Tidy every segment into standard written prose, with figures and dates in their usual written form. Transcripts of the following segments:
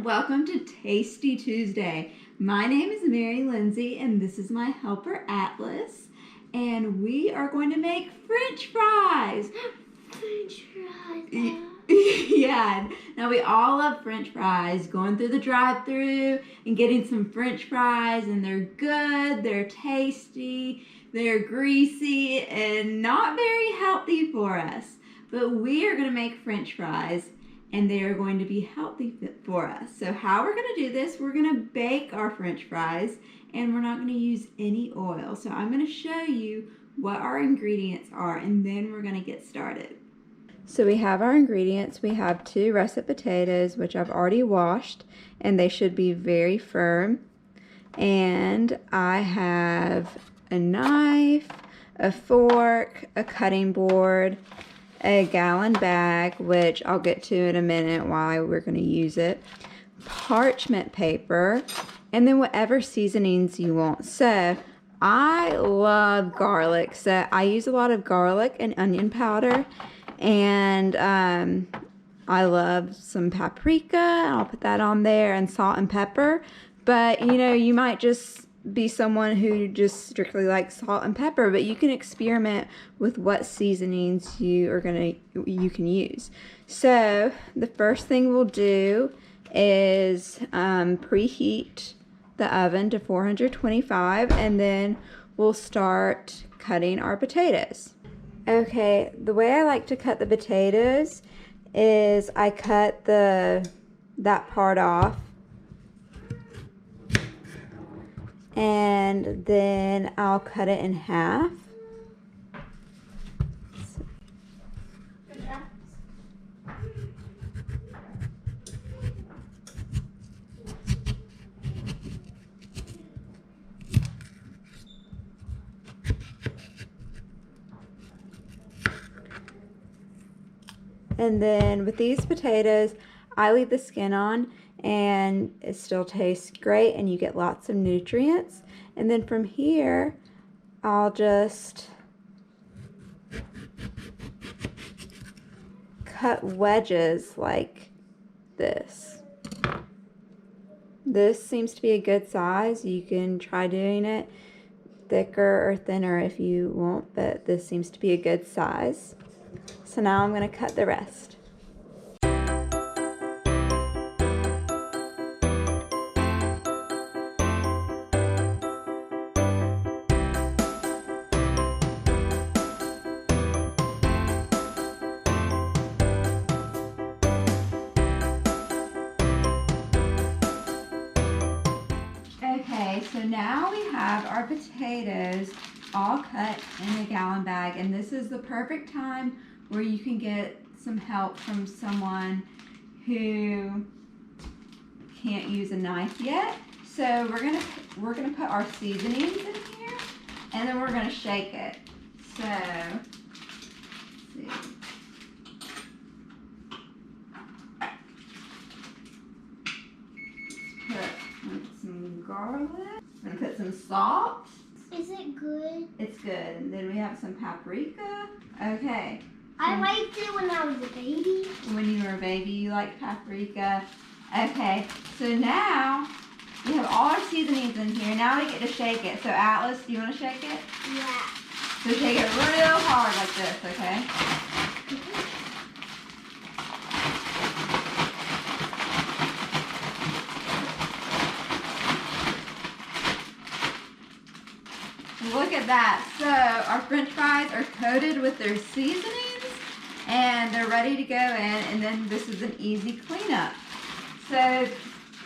Welcome to Tasty Tuesday. My name is Mary Lindsey and this is my helper Atlas, and we are going to make French fries. French fries. Yeah, now we all love French fries. Going through the drive-thru and getting some French fries, and they're good, they're tasty, they're greasy, and not very healthy for us. But we are going to make French fries, and they are going to be healthy for us. So how we're going to do this, we're going to bake our French fries, and we're not going to use any oil. So I'm going to show you what our ingredients are, and then we're going to get started. So we have our ingredients. We have 2 russet potatoes, which I've already washed, and they should be very firm. And I have a knife, a fork, a cutting board, a gallon bag, which I'll get to in a minute why we're going to use it, parchment paper, and then whatever seasonings you want. So I love garlic, so I use a lot of garlic and onion powder, and I love some paprika, and I'll put that on there, and salt and pepper. But you know, you might just be someone who just strictly likes salt and pepper, but you can experiment with what seasonings you can use. So the first thing we'll do is preheat the oven to 425, and then we'll start cutting our potatoes. Okay, the way I like to cut the potatoes is I cut that part off, and then I'll cut it in half. And then with these potatoes, I leave the skin on, and it still tastes great, and you get lots of nutrients. And then from here, I'll just cut wedges like this. This seems to be a good size. You can try doing it thicker or thinner if you want, but this seems to be a good size. So now I'm going to cut the rest. Okay, so now we have our potatoes all cut in a gallon bag, and this is the perfect time where you can get some help from someone who can't use a knife yet. So we're gonna put our seasonings in here, and then we're gonna shake it. So let's see. Put some garlic. I'm gonna put some salt. Is it good? It's good. And then we have some paprika. Okay. I liked it when I was a baby. When you were a baby, you liked paprika. Okay, so now we have all our seasonings in here. Now we get to shake it. So Atlas, do you want to shake it? Yeah. So shake it real hard like this, okay? Look at that. So our French fries are coated with their seasonings, and they're ready to go in, and then this is an easy cleanup. So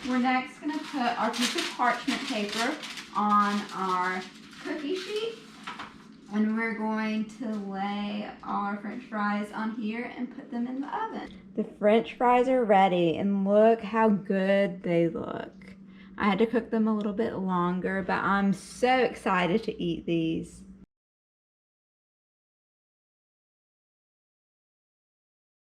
we're next going to put our piece of parchment paper on our cookie sheet, and we're going to lay our French fries on here and put them in the oven. The French fries are ready, and look how good they look. I had to cook them a little bit longer, but I'm so excited to eat these.